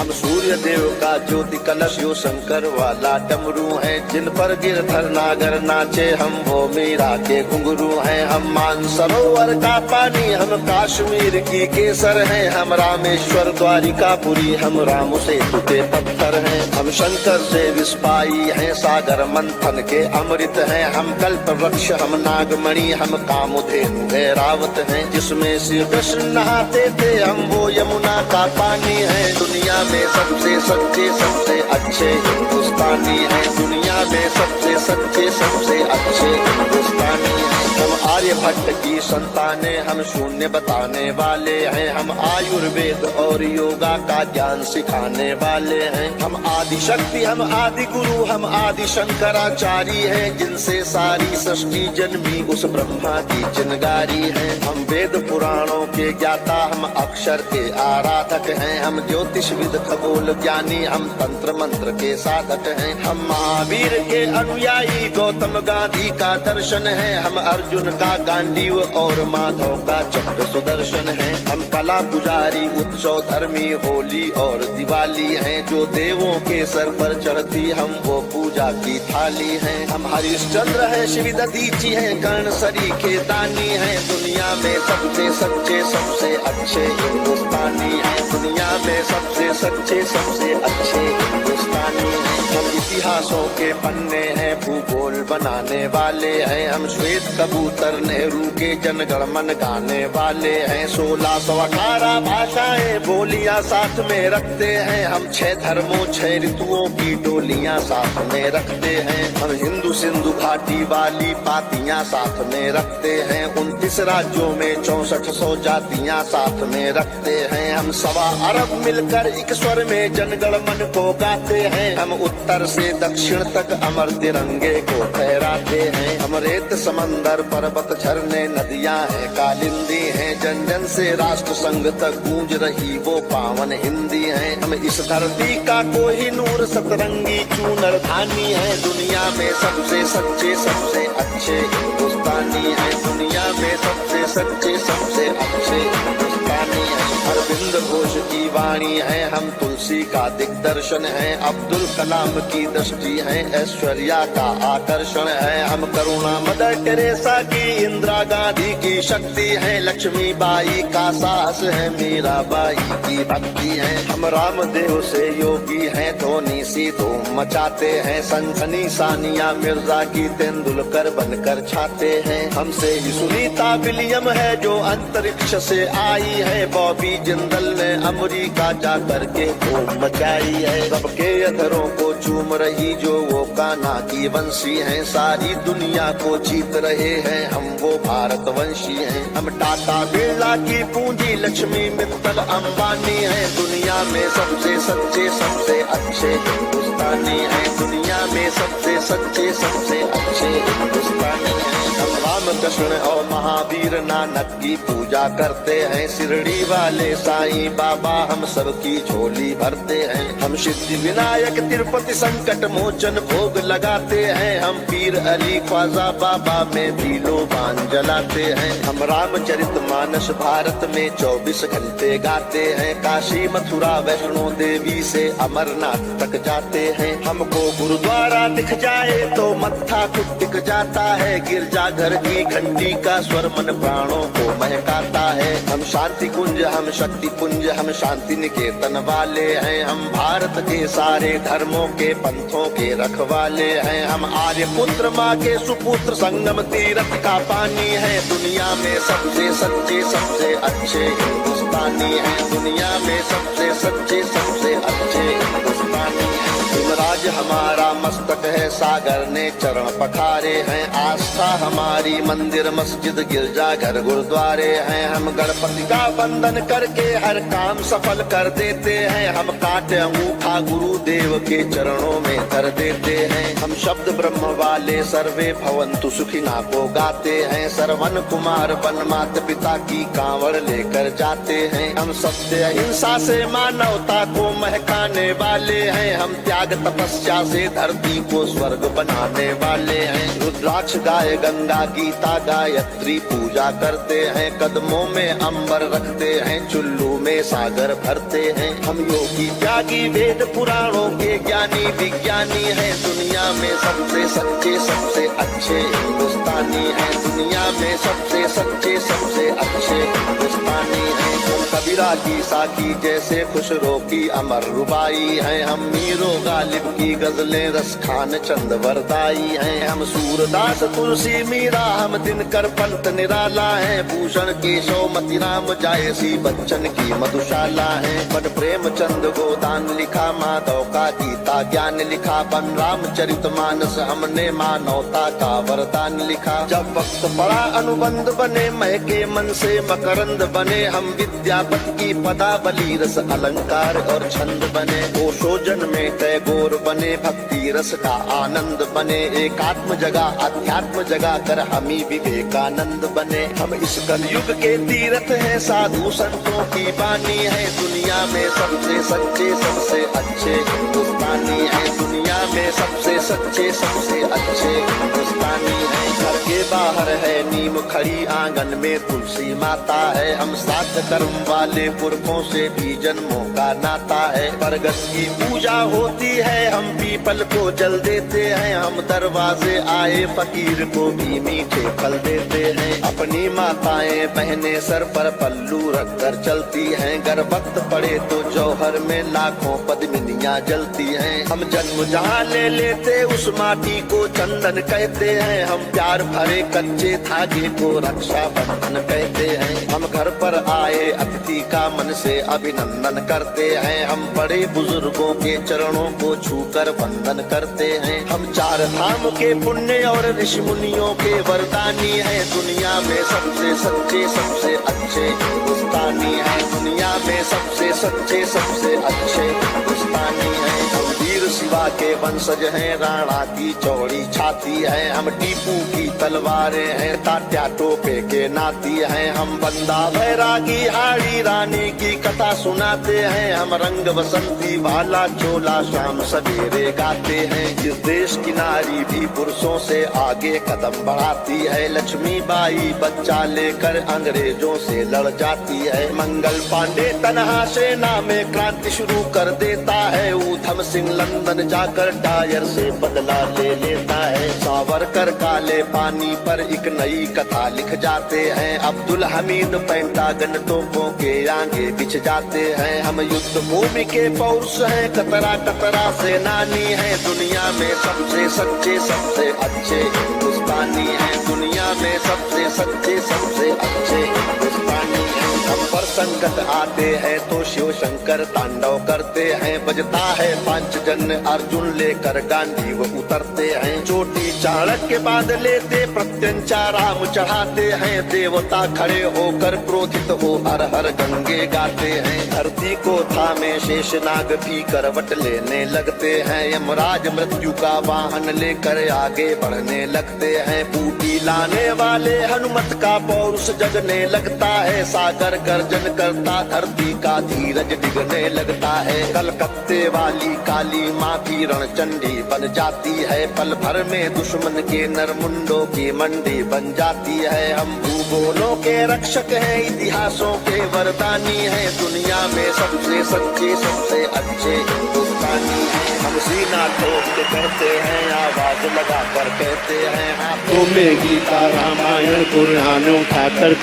हम सूर्य देव का ज्योति कलश यो शंकर वाला डमरू है। जिन पर गिरधर नागर नाचे हम वो मीरा के घुंघरू हैं। हम मानसरोवर का पानी हम कश्मीर की केसर हैं। हम रामेश्वर द्वारिकापुरी हम राम सेतु के पत्थर हैं। हम शंकर से विस्पाई हैं, सागर मंथन के अमृत हैं। हम कल्प वृक्ष हम नागमणि हम कामधेनु रावत हैं। जिसमें श्री कृष्ण नहाते थे हम वो यमुना का पानी है। दुनिया में सबसे सच्चे सबसे अच्छे हिंदुस्तानी हैं। दुनिया में सबसे सच्चे सबसे अच्छे हिंदुस्तानी हैं। हम आर्यभट्ट की संतानें हम शून्य बताने वाले हैं। हम आयुर्वेद और योगा का ज्ञान सिखाने वाले हैं। हम आदि शक्ति हम आदि गुरु हम आदि शंकराचार्य हैं। जिनसे सारी सृष्टि जन्मी उस ब्रह्मा की चिनगारी है। हम वेद पुराणों के ज्ञाता हम अक्षर के आराधक हैं। हम ज्योतिषविद खगोल ज्ञानी हम तंत्र मंत्र के साधक हैं। हम महावीर के अनुयायी गौतम गांधी का दर्शन है। हम अर्जुन का गांडीव और माधव का चक्र सुदर्शन है। हम कला पुजारी उत्सव धर्मी होली और दिवाली हैं। जो देवों के सर पर चढ़ती हम वो पूजा की थाली हैं। हम हरिश्चंद्र हैं शिव दधीची हैं कर्ण सरी के दानी हैं। दुनिया में सबसे सच्चे सबसे अच्छे हिंदुस्तानी हैं। दुनिया में सबसे सच्चे सबसे अच्छे हिंदुस्तानी हैं। हम इतिहासों के पन्ने हैं भूगोल बनाने वाले हैं। हम श्वेत कबूतर नेहरू के जनगण मन गाने वाले हैं। 1618 भाषाएं बोलियां साथ में रखते हैं। हम 6 धर्मों 6 ऋतुओं की डोलियां साथ में रखते हैं। हम हिंदू सिंधु घाटी वाली पातियां साथ में रखते हैं। 29 राज्यों में 6400 जातियां साथ में रखते हैं। हम 1.25 अरब मिलकर एक स्वर में जनगण मन को गाते हैं। हम उत्तर से दक्षिण तक अमर तिरंगे को फहराते हैं। हम रेत समंदर पर्वत झरने नदियां हैं कालिंदी हैं। जन जन से राष्ट्र संघ तक गूंज रही वो पावन हिंदी है। हम इस धरती का कोहिनूर सतरंगी चूनर धानी है। दुनिया में सबसे सच्चे सबसे अच्छे हिंदुस्तानी है। दुनिया में सबसे सच्चे सबसे अच्छे हिंदुस्तानी है। अरविंद घोष की वाणी है हम तुलसी का दिग्दर्शन है। अब्दुल कलाम की दृष्टि है ऐश्वर्या का आकर्षण है। हम करुणा मदर टेरेसा की इंदिरा गांधी की शक्ति है। लक्ष्मीबाई का साहस है मीराबाई की भक्ति है। हम रामदेव से योगी हैं धोनी सी धूम मचाते हैं। सनसनी सानिया मिर्जा की तेंदुलकर बनकर छाते हैं। हमसे ही सुनीता विलियम है जो अंतरिक्ष से आई है। बॉबी जिंदल ने अमेरिका जा करके धूम मचाई है। सबके अधरों को चूम रही जो वो कान्हा की वंशी है। सारी दुनिया को जीत रहे हैं हम वो भारतवंशी हैं। हम टाटा बिरला की पूंजी लक्ष्मी मित्तल अंबानी है। दुनिया में सबसे सच्चे सबसे अच्छे हिंदुस्तानी है। दुनिया में सबसे सच्चे सबसे अच्छे हिंदुस्तानी है। हम रामकृष्ण और महावीर नानक की पूजा करते हैं। शिरडी वाले साईं बाबा हम सबकी झोली भरते हैं। हम सिद्धि विनायक तिरुपति संकट मोचन भोग लगाते हैं। हम पीर अली ख्वाजा बाबा में भी लोबान जलाते हैं। हम रामचरित मानस भारत में 24 घंटे गाते हैं। काशी मथुरा वैष्णो देवी से अमरनाथ तक जाते हैं। हमको गुरुद्वारा दिख जाए तो मत्था टिक जाता है। गिरजाघर की घंटी का स्वर मन प्राणों को महकाता है। हम शांति कुंज हम शक्ति पुंज हम शांति निकेतन वाले हैं। हम भारत के सारे धर्मों के पंथों के रखवाले हैं। हम आर्य पुत्र माँ के सुपुत्र संगम तीर्थ का पानी है। दुनिया में सबसे सच्चे सबसे अच्छे हिंदुस्तानी है। दुनिया में सबसे सच्चे सबसे अच्छे हिंदुस्तानी है। राज हमारा मस्तक है सागर ने चरण पखारे हैं। आस्था हमारी मंदिर मस्जिद गिरजा घर गुरुद्वारे हैं। हम गणपति का वंदन करके हर काम सफल कर देते हैं। हम काटे अंगूठा गुरुदेव के चरणों में धर देते हैं। हम शब्द ब्रह्म वाले सर्वे भवंतु सुखिना को गाते हैं। सरवन कुमार वन माता पिता की कांवड़ लेकर जाते हैं। हम सत्य अहिंसा से मानवता को महकाने वाले हैं। हम त्याग तपस्या से धरती को स्वर्ग बनाने वाले हैं। रुद्राक्ष गाय गंगा गीता गायत्री पूजा करते हैं। कदमों में अंबर रखते हैं चुल्लू में सागर भरते हैं। हम योगी त्यागी वेद पुराणों के ज्ञानी विज्ञानी हैं। दुनिया में सबसे सच्चे सबसे अच्छे हिंदुस्तानी हैं। दुनिया में सबसे सच्चे सबसे अच्छे हिंदुस्तानी हैं। हम कबीरा की साकी जैसे खुशरो की अमर रुबाई हैं। हम मीरो गालिब की गजलें रस खान चंद वरदाई हैं। हम सूरदास तुलसी मीरा हम दिनकर पंत निराला है। भूषण केशव मतिराम जायसी बच्चन की मधुशाला है। बन प्रेमचंद गोदान लिखा, माधव का गीता ज्ञान लिखा। बन रामचरित मानस हमने मानवता का वरदान लिखा। जब वक्त पड़ा अनुबंध बने, महके मन से मकरंद बने। हम विद्यापति की पदावली रस अलंकार और छंद बने। ओशोजन में टैगोर बने, भक्ति रस का आनंद बने। एकात्म जगह अध्यात्म जगा कर हम ही विवेकानंद बने। हम इस कलयुग के तीर्थ हैं, साधु संतों की बानी है। दुनिया में सबसे सच्चे सबसे अच्छे हिंदुस्तानी है। दुनिया में सबसे सच्चे सबसे अच्छे हिंदुस्तानी है। घर के बाहर है नीम खड़ी, आंगन में तुलसी माता है। हम साथ कर्म वाले पुरखों से भी जन्मों का नाता है। बरगद की पूजा होती है, हम पीपल को जल देते हैं। हम दरवाजे आए फकीर को भी मीठे फल देते हैं। अपनी माताएं बहनें सर पर पल्लू रख कर चलती हैं। गर वक्त पड़े तो जौहर में लाखों पद्मिनियां जलती हैं। हम जन्म जहाँ ले लेते उस माटी को चंदन कहते हैं। हम प्यार भरे कच्चे धागे को रक्षा बंधन कहते हैं। हम घर पर आए अतिथि का मन से अभिनंदन करते हैं। हम बड़े बुजुर्गों के चरणों को छूकर वंदन करते हैं। हम चार धाम के पुण्य और ऋषि मुनियों के वरदानी हैं। दुनिया में सबसे सच्चे सबसे अच्छे हिंदुस्तानी हैं। दुनिया में सबसे सच्चे सबसे अच्छे हिंदुस्तानी हैं। हम वीर शिवा के वंशज हैं, राणा की चौड़ी छाती है। हम टीपू की तलवारें हैं, तात्या टोपे के नाती हैं। हम बंदा बैरागी हाड़ी रानी की कथा सुनाते हैं। हम रंग बसंती वाला चोला शाम सवेरे गाते हैं। इस देश की नारी भी पुरुषों से आगे कदम बढ़ाती है। लक्ष्मी बाई बच्चा लेकर अंग्रेजों से लड़ जाती है। मंगल पांडे तनहा सेना में क्रांति शुरू कर देता है। ऊधम सिंह लंदन जाकर टायर से बदला ले लेता है। सावरकर काले पानी पर एक नई कथा लिख जाते हैं। अब्दुल हमीद पेंटागन तोपों के आगे बिछ जाते हैं। हम युद्ध भूमि के पौरुष हैं, कतरा कतरा सेनानी है। दुनिया में सबसे सच्चे सबसे अच्छे हिंदुस्तानी है। दुनिया में सबसे सच्चे सबसे अच्छे हिंदुस्तानी है। हम पर संकट आते हैं तो शिव शंकर तांडव करते हैं। बजता है पांचजन्य अर्जुन लेकर गांधी वो उतरते हैं। चोटी चाणक्य बांध लेते प्रत्यंचा राम चढ़ाते हैं। देवता खड़े होकर क्रोधित हो हर हर गंगे गाते हैं। धरती को थामे शेषनाग भी करवट लेने लगते हैं। यमराज मृत्यु का वाहन लेकर आगे बढ़ने लगते हैं। बूटी लाने वाले हनुमत का पौरुष जगने लगता है। सागर गर्जन करता धरती का धीरज डिगने लगता है। कलकत्ते वाली काली माँ भी रणचंडी बन जाती है। पल भर में दुश्मन के नरमुंडों की मंडी बन जाती है। हम भूगोलों के रक्षक हैं, इतिहासों के वरदानी हैं। दुनिया में सबसे सच्चे सबसे अच्छे हिंदुस्तानी हैं। हम सीना ठोक के करते हैं, आवाज लगा कर कहते हैं। हाथों में गीता रामायण कुरान उठाकर